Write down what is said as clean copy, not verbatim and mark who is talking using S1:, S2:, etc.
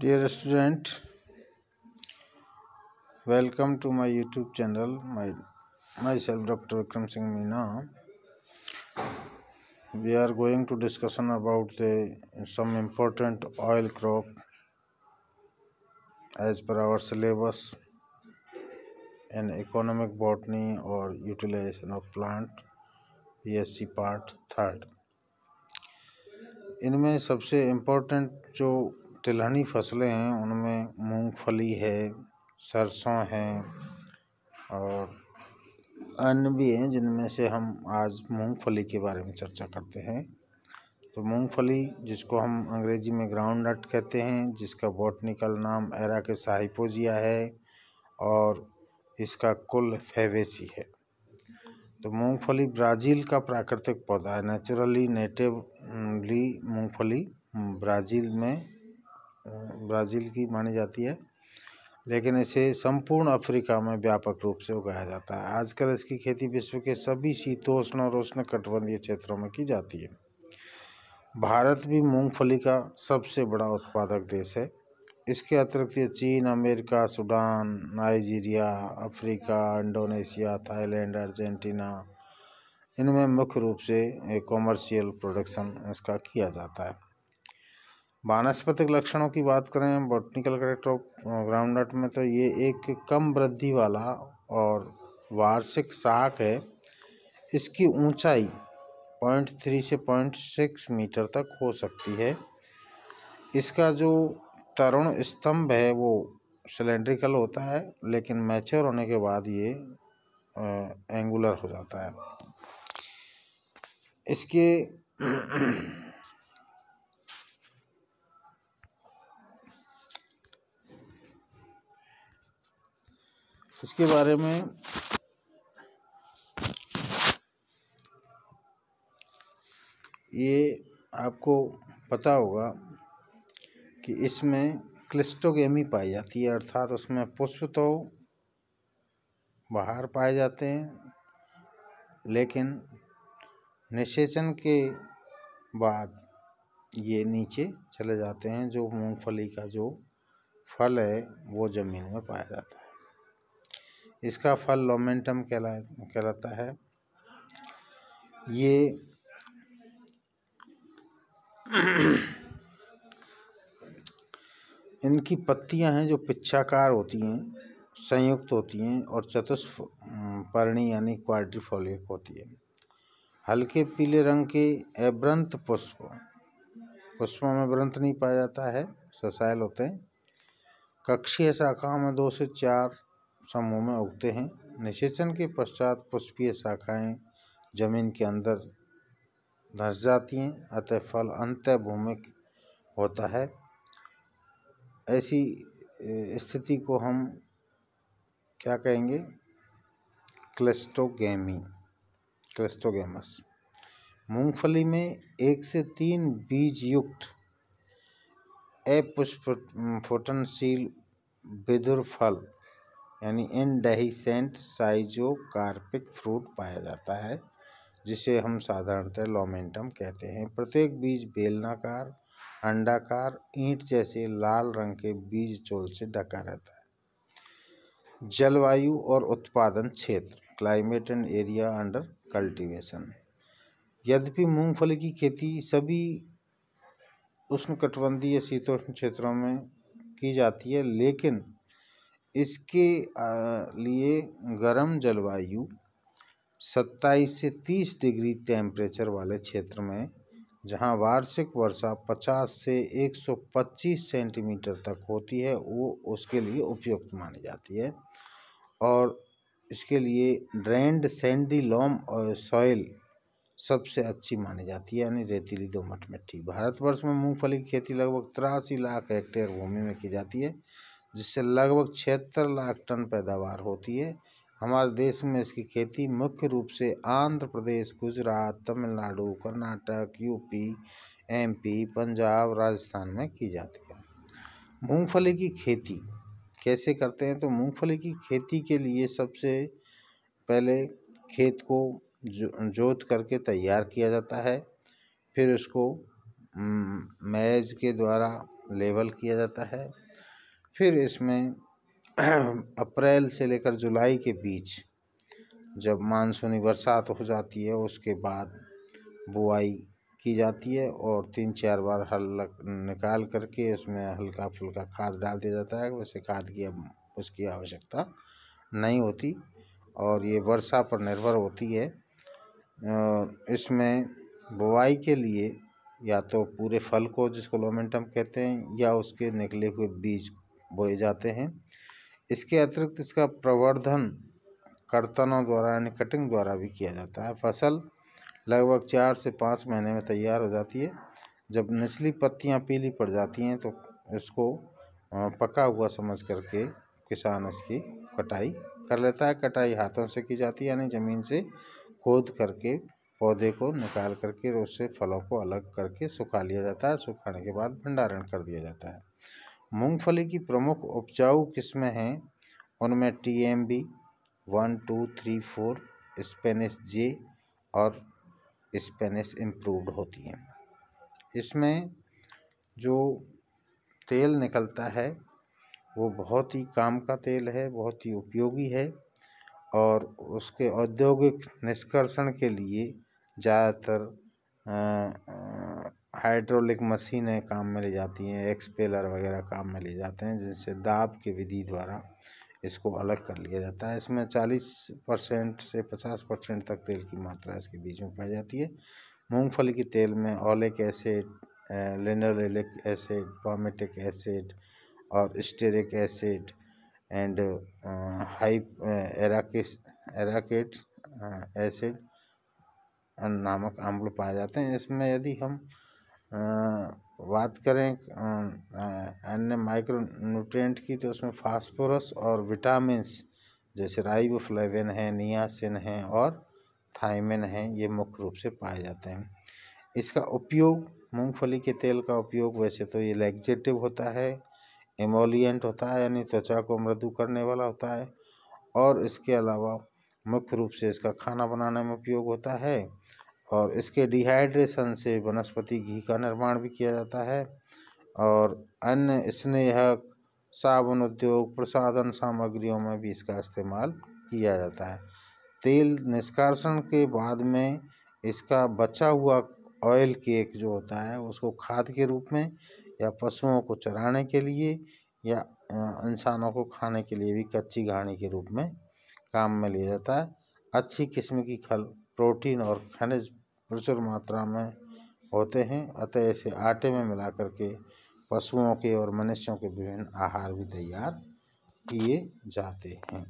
S1: Dear student, welcome to my YouTube channel. Myself Dr. Vikram Singh Meena. We are going to discussion about some important oil crop as per our syllabus in economic botany or utilization of plant BSc part 3rd. इनमें सबसे important जो तिलहनी फसलें हैं उनमें मूंगफली है, सरसों है और अन्य भी हैं, जिनमें से हम आज मूंगफली के बारे में चर्चा करते हैं। तो मूंगफली, जिसको हम अंग्रेजी में ग्राउंडनट कहते हैं, जिसका बॉटनिकल नाम एराकिस हाइपोजिया है और इसका कुल फैबेसी है। तो मूंगफली ब्राज़ील का प्राकृतिक पौधा है। नेटिवली मूंगफली ब्राज़ील की मानी जाती है, लेकिन इसे संपूर्ण अफ्रीका में व्यापक रूप से उगाया जाता है। आजकल इसकी खेती विश्व के सभी शीतोष्ण और उष्णकटिबंधीय क्षेत्रों में की जाती है। भारत भी मूंगफली का सबसे बड़ा उत्पादक देश है। इसके अतिरिक्त ये चीन, America, Sudan, Nigeria, Africa, Indonesia, Thailand, Argentina, इनमें मुख्य रूप से कॉमर्शियल प्रोडक्शन इसका किया जाता है। वानस्पतिक लक्षणों की बात करें बॉटनिकल कैरेक्टर ऑफ ग्राउंडनट में, तो ये एक कम वृद्धि वाला और वार्षिक शाक है। इसकी ऊंचाई 0.3 से 0.6 मीटर तक हो सकती है। इसका जो तरुण स्तंभ है वो सिलेंड्रिकल होता है, लेकिन मैच्योर होने के बाद ये एंगुलर हो जाता है। इसके बारे में ये आपको पता होगा कि इसमें क्लिस्टोगेमी पाई जाती है, अर्थात उसमें पुष्प तो बाहर पाए जाते हैं, लेकिन निषेचन के बाद ये नीचे चले जाते हैं। जो मूंगफली का जो फल है वो ज़मीन में पाया जाता है। इसका फल लोमेंटम कहलाता है। ये इनकी पत्तियां हैं जो पिच्छाकार होती हैं, संयुक्त होती हैं और चतुष्पर्णी यानी क्वाड्रिफोलिक होती है। हल्के पीले रंग के अवृंत पुष्पों में वृंत नहीं पाया जाता है, ससाइल होते हैं। कक्षीय शाखाओं में 2 से 4 समूह में उगते हैं। निषेचन के पश्चात पुष्पीय शाखाएं जमीन के अंदर धंस जाती हैं, अतः फल अंतः भूमिक होता है। ऐसी स्थिति को हम क्या कहेंगे? क्लिस्टोगेमस। मूंगफली में 1 से 3 बीज युक्त अपुष्पफुटनशील विधुर फल यानी इनडेhiscent साइजोकार्पिक फ्रूट पाया जाता है, जिसे हम साधारणतः लोमेंटम कहते हैं। प्रत्येक बीज बेलनाकार, अंडाकार, ईंट जैसे लाल रंग के बीज चोल से ढका रहता है। जलवायु और उत्पादन क्षेत्र, climate and area under cultivation. यद्यपि मूंगफली की खेती सभी उष्णकटिबंधीय शीतोष्ण क्षेत्रों में की जाती है, लेकिन इसके लिए गर्म जलवायु 27 से 30 डिग्री टेम्परेचर वाले क्षेत्र में, जहां वार्षिक वर्षा 50 से 125 सेंटीमीटर तक होती है, वो उसके लिए उपयुक्त मानी जाती है। और इसके लिए ड्रेन्ड सैंडी लॉम और सॉइल सबसे अच्छी मानी जाती है, यानी रेतीली दोमट मिट्टी। भारतवर्ष में मूंगफली की खेती लगभग 83 लाख हेक्टेयर भूमि में की जाती है, जिससे लगभग 76 लाख टन पैदावार होती है। हमारे देश में इसकी खेती मुख्य रूप से आंध्र प्रदेश, गुजरात, तमिलनाडु, कर्नाटक, यूपी, एमपी, पंजाब, राजस्थान में की जाती है। मूंगफली की खेती कैसे करते हैं? तो मूंगफली की खेती के लिए सबसे पहले खेत को जोत करके तैयार किया जाता है। फिर उसको मैज के द्वारा लेवल किया जाता है। फिर इसमें अप्रैल से लेकर जुलाई के बीच जब मानसूनी बरसात हो जाती है उसके बाद बुआई की जाती है और 3-4 बार हल निकाल करके उसमें हल्का फुल्का खाद डाल दिया जाता है। वैसे खाद की अब उसकी आवश्यकता नहीं होती और ये वर्षा पर निर्भर होती है। इसमें बुआई के लिए या तो पूरे फल को, जिसको लोमेंटम कहते हैं, या उसके निकले हुए बीज बोए जाते हैं। इसके अतिरिक्त इसका प्रवर्धन कर्तनों द्वारा यानी कटिंग द्वारा भी किया जाता है। फसल लगभग 4 से 5 महीने में तैयार हो जाती है। जब निचली पत्तियां पीली पड़ जाती हैं तो इसको पका हुआ समझ करके किसान इसकी कटाई कर लेता है। कटाई हाथों से की जाती है, यानी ज़मीन से खोद करके पौधे को निकाल करके उससे फलों को अलग करके सुखा लिया जाता है। सुखाने के बाद भंडारण कर दिया जाता है। मूंगफली की प्रमुख उपजाऊ किस्में हैं, उनमें TMB 1, 2, 3, 4, स्पेनिश J और स्पेनिश इम्प्रूव्ड होती हैं। इसमें जो तेल निकलता है वो बहुत ही काम का तेल है, बहुत ही उपयोगी है और उसके औद्योगिक निष्कर्षण के लिए ज़्यादातर हाइड्रोलिक मशीनें काम में ली जाती हैं, एक्सपेलर वगैरह काम में लिए जाते हैं, जिनसे दाब की विधि द्वारा इसको अलग कर लिया जाता है। इसमें 40% से 50% तक तेल की मात्रा इसके बीच में पाई जाती है। मूंगफली के तेल में oleic acid, linolenic acid, palmitic acid और स्टेरिक एसिड एंड एराकेट एसिड नामक अम्ल पाए जाते हैं। इसमें यदि हम बात करें अन्य माइक्रो न्यूट्रिएंट की तो उसमें फास्फोरस और विटामिन्स जैसे राइबोफ्लेविन है, नियासिन है और थायमिन है, ये मुख्य रूप से पाए जाते हैं। इसका उपयोग, मूंगफली के तेल का उपयोग वैसे तो ये लैक्सेटिव होता है, एमोलिएंट होता है यानी त्वचा को मृदु करने वाला होता है और इसके अलावा मुख्य रूप से इसका खाना बनाने में उपयोग होता है और इसके डिहाइड्रेशन से वनस्पति घी का निर्माण भी किया जाता है और अन्य स्नेहक, साबुन उद्योग, प्रसाधन सामग्रियों में भी इसका इस्तेमाल किया जाता है। तेल निष्कासन के बाद में इसका बचा हुआ ऑयल केक जो होता है उसको खाद के रूप में या पशुओं को चराने के लिए या इंसानों को खाने के लिए भी कच्ची घानी के रूप में काम में लिया जाता है। अच्छी किस्म की खल, प्रोटीन और खनिज प्रचुर मात्रा में होते हैं, अतः इसे आटे में मिला करके पशुओं के और मनुष्यों के विभिन्न आहार भी तैयार किए जाते हैं।